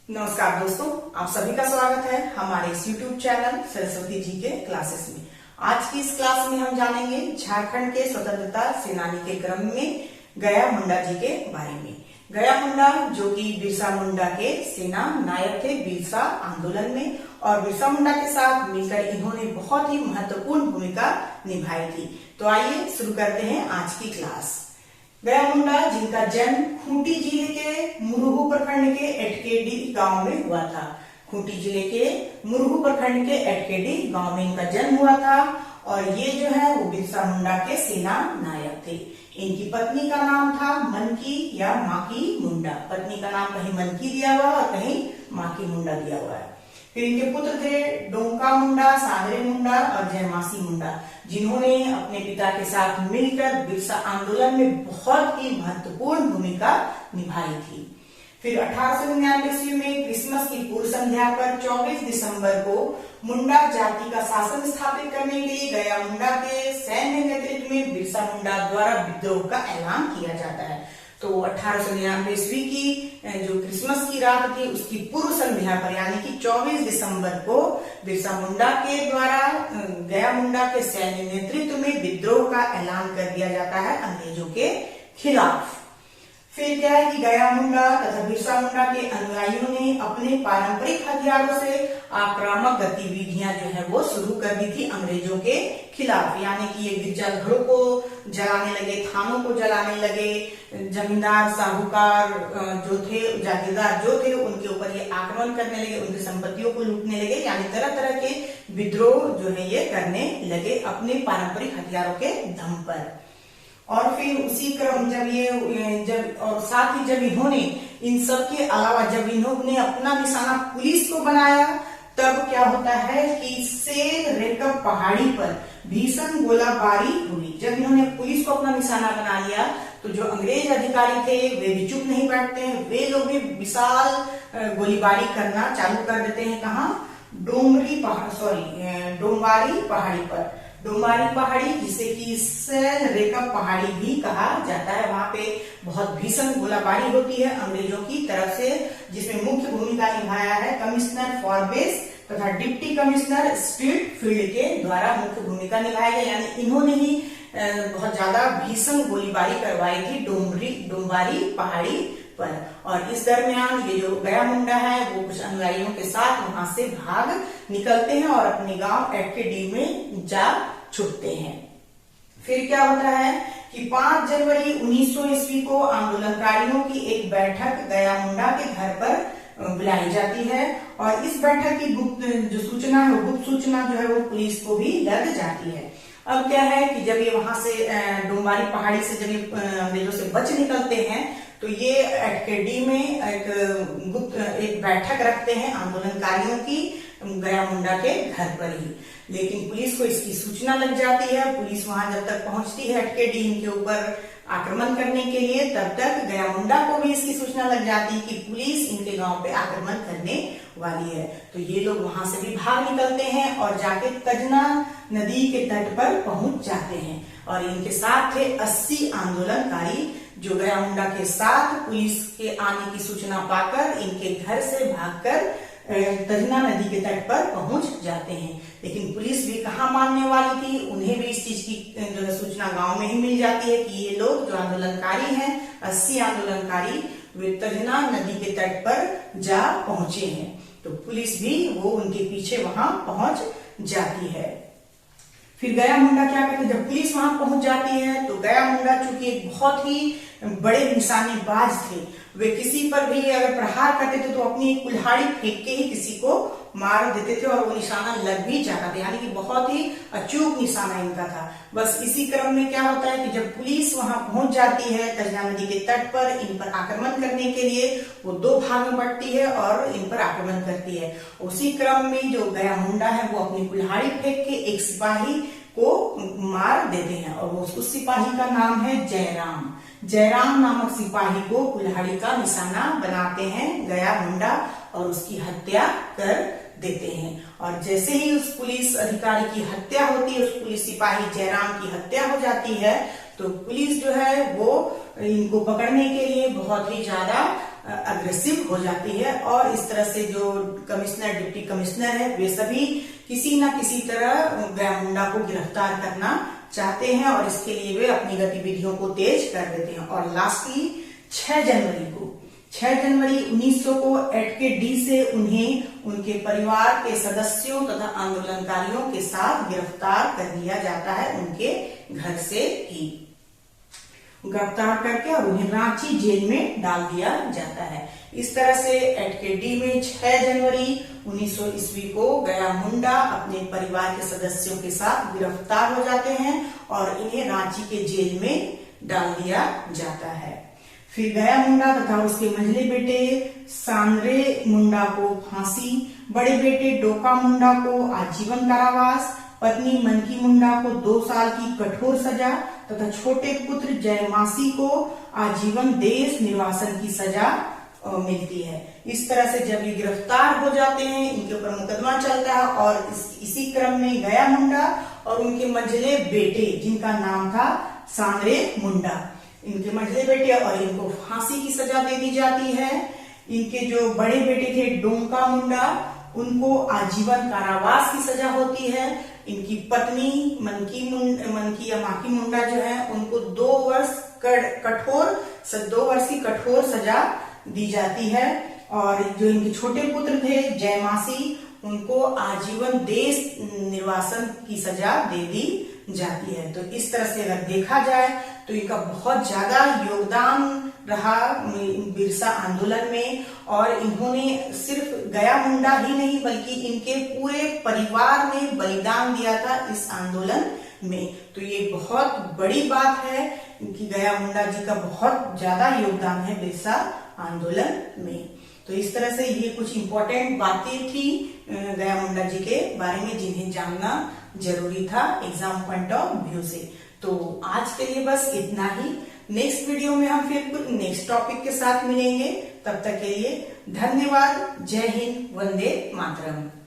नमस्कार दोस्तों, आप सभी का स्वागत है हमारे इस YouTube चैनल सरस्वती जी के क्लासेस में। आज की इस क्लास में हम जानेंगे झारखंड के स्वतंत्रता सेनानी के क्रम में गया मुंडा जी के बारे में। गया मुंडा जो कि बिरसा मुंडा के सेना नायक थे बिरसा आंदोलन में, और बिरसा मुंडा के साथ मिलकर इन्होंने बहुत ही महत्वपूर्ण भूमिका निभाई थी। तो आइए शुरू करते हैं आज की क्लास। गया मुंडा जिनका जन्म खूंटी जिले के मुरहू प्रखंड के एटकेडी गांव में हुआ था। खूंटी जिले के मुरहू प्रखंड के एटकेडी गांव में इनका जन्म हुआ था, और ये जो है वो बिरसा मुंडा के सेना नायक थे। इनकी पत्नी का नाम था मनकी या माकी मुंडा। पत्नी का नाम कहीं मनकी दिया हुआ और कहीं माकी मुंडा दिया हुआ है। फिर इनके पुत्र थे डोंका मुंडा, सागरे मुंडा और जयमासी मुंडा, जिन्होंने अपने पिता के साथ मिलकर बिरसा आंदोलन में बहुत ही महत्वपूर्ण भूमिका निभाई थी। फिर 1899 ईस्वी में क्रिसमस की पूर्व संध्या पर 24 दिसंबर को मुंडा जाति का शासन स्थापित करने के लिए गया मुंडा के सैन्य नेतृत्व में बिरसा मुंडा द्वारा विद्रोह का ऐलान किया जाता है। तो 1899 ईस्वी की जो क्रिसमस की रात थी उसकी पूर्व संध्या पर यानी कि 24 दिसंबर को बिरसा मुंडा के द्वारा गया मुंडा के सैन्य नेतृत्व में विद्रोह का ऐलान कर दिया जाता है अंग्रेजों के खिलाफ। फिर क्या है कि गया मुंडा तथा बिरसा मुंडा के अनुयायियों ने अपने पारंपरिक हथियारों से आक्रामक गतिविधियां जो है वो शुरू कर दी थी अंग्रेजों के खिलाफ। यानी कि ये गिरजाघरों को जलाने लगे, थानों को जलाने लगे, जमींदार साहूकार जो थे, जागीरदार जो थे, उनके ऊपर ये आक्रमण करने लगे, उनकी संपत्तियों को लूटने लगे। यानी तरह तरह के विद्रोह जो है ये करने लगे अपने पारंपरिक हथियारों के दम पर। और फिर उसी क्रम और साथ ही जब इन्होंने इन सब के अलावा जब इन्होंने अपना निशाना पुलिस को बनाया, तब क्या होता है कि सेल रेकब पहाड़ी पर भीषण गोलाबारी हुई। जब इन्होंने पुलिस को अपना निशाना बना लिया तो जो अंग्रेज अधिकारी थे वे भी चुप नहीं बैठते हैं, वे लोग भी विशाल गोलीबारी करना चालू कर देते हैं। कहाँ? डोंबारी पहाड़ी जिसे कि सेल रेकब पहाड़ी भी कहा जाता है। वहां पे बहुत भीषण गोलाबारी होती है अंग्रेजों की तरफ से, जिसमें मुख्य भूमिका निभाया है कमिश्नर फॉरबेस तथा डिप्टी कमिश्नर स्ट्रीट फील्ड के द्वारा मुख्य भूमिका निभाई गई। यानी इन्होंने ही बहुत ज्यादा भीषण गोलीबारी करवाई थी डोंबारी पहाड़ी पर। और इस दरमियान ये जो गया मुंडा है वो कुछ अनुयायियों के साथ वहां से भाग निकलते हैं और अपने गांव एटकेडी में जा छुपते हैं। फिर क्या होता है कि 5 जनवरी 1900 ईस्वी को आंदोलनकारियों की एक बैठक गया मुंडा के घर पर बुलाई जाती है, और इस बैठक की गुप्त सूचना जो है वो पुलिस को भी लग जाती है। अब क्या है कि जब ये वहां से डोंबारी पहाड़ी से जब ये अंग्रेजों से बच निकलते हैं तो ये एटकेडी में एक बैठक रखते हैं आंदोलनकारियों की गया मुंडा के घर पर ही। लेकिन पुलिस को इसकी सूचना लग जाती है। पुलिस वहां जब तक पहुंचती है एटकेडी इनके ऊपर आक्रमण करने के लिए, तब तक गया मुंडा को भी इसकी सूचना लग जाती है कि पुलिस इनके गांव पे आक्रमण करने वाली है। तो ये लोग वहां से भी भाग निकलते हैं और जाके तजना नदी के तट पर पहुंच जाते हैं। और इनके साथ थे 80 आंदोलनकारी जो गया मुंडा के साथ पुलिस के आने की सूचना पाकर इनके घर से भागकर तजना नदी के तट पर पहुंच जाते हैं। लेकिन पुलिस भी कहाँ मानने वाली थी, उन्हें भी इस चीज की जो सूचना गांव में ही मिल जाती है कि ये लोग जो आंदोलनकारी हैं 80 आंदोलनकारी वे तजना नदी के तट पर जा पहुंचे हैं। तो पुलिस भी वो उनके पीछे वहां पहुंच जाती है। फिर गया मुंडा क्या करते, जब पुलिस वहां पहुंच जाती है तो गया मुंडा चूंकि एक बहुत ही बड़े निशानेबाज थे, वे किसी पर भी अगर प्रहार करते थे तो अपनी कुल्हाड़ी फेंक के ही किसी को मार देते थे, और वो निशाना लग भी जाता था। यानी कि बहुत ही अचूक निशाना इनका था। बस इसी क्रम में क्या होता है कि जब पुलिस वहां पहुंच जाती है तजना नदी के तट पर इन पर आक्रमण करने के लिए, वो 2 भाग में बंटती है और इन पर आक्रमण करती है। उसी क्रम में जो गया मुंडा है वो अपनी कुल्हाड़ी फेंक के एक सिपाही को मार देते हैं, और उस सिपाही का नाम है जयराम। जयराम नामक सिपाही को कुल्हाड़ी का निशाना बनाते हैं गया मुंडा और उसकी हत्या कर देते हैं। और जैसे ही उस पुलिस अधिकारी की हत्या होती है, उस पुलिस सिपाही जयराम की हत्या हो जाती है, तो पुलिस जो है वो इनको पकड़ने के लिए बहुत ही ज्यादा अग्रेसिव हो जाती है और इस तरह से जो कमिश्नर डिप्टी कमिश्नर है वे सभी किसी न किसी तरह गया मुंडा को गिरफ्तार करना चाहते हैं और इसके लिए वे अपनी गतिविधियों को तेज कर देते हैं। और लास्टली 6 जनवरी 1900 को एटके डी से उन्हें उनके परिवार के सदस्यों तथा आंदोलनकारियों के साथ गिरफ्तार कर लिया जाता है, उनके घर से ही गिरफ्तार करके और उन्हें रांची जेल में डाल दिया जाता है। इस तरह से एटके डी में 6 जनवरी 1900 ईस्वी को गया मुंडा अपने परिवार के सदस्यों के साथ गिरफ्तार हो जाते हैं और इन्हें रांची के जेल में डाल दिया जाता है। फिर गया मुंडा तथा उसके मंझले बेटे सांद्रे मुंडा को फांसी, बड़े बेटे डोका मुंडा को आजीवन कारावास, पत्नी मनकी मुंडा को 2 साल की कठोर सजा तथा छोटे पुत्र जयमासी को आजीवन देश निर्वासन की सजा मिलती है। इस तरह से जब ये गिरफ्तार हो जाते हैं, इनके ऊपर मुकदमा चलता है और इसी क्रम में गया मुंडा और उनके मंझले बेटे जिनका नाम था सांद्रे मुंडा, इनके मंझले बेटे और इनको फांसी की सजा दे दी जाती है। इनके जो बड़े बेटे थे डोंका मुंडा, उनको आजीवन कारावास की सजा होती है। इनकी पत्नी मनकी या माकी मुंडा जो है उनको 2 वर्ष की कठोर सजा दी जाती है और जो इनके छोटे पुत्र थे जयमासी, उनको आजीवन देश निर्वासन की सजा दे दी जाती है। तो इस तरह से अगर देखा जाए तो इनका बहुत ज्यादा योगदान रहा बिरसा आंदोलन में और इन्होंने सिर्फ गया मुंडा ही नहीं बल्कि इनके पूरे परिवार ने बलिदान दिया था इस आंदोलन में। तो ये बहुत बड़ी बात है कि गया मुंडा जी का बहुत ज्यादा योगदान है बिरसा आंदोलन में। तो इस तरह से ये कुछ इम्पोर्टेंट बातें थी गया मुंडा जी के बारे में जिन्हें जानना जरूरी था एग्जाम पॉइंट ऑफ व्यू से। तो आज के लिए बस इतना ही। नेक्स्ट वीडियो में हम फिर नेक्स्ट टॉपिक के साथ मिलेंगे। तब तक के लिए धन्यवाद। जय हिंद, वंदे मातरम।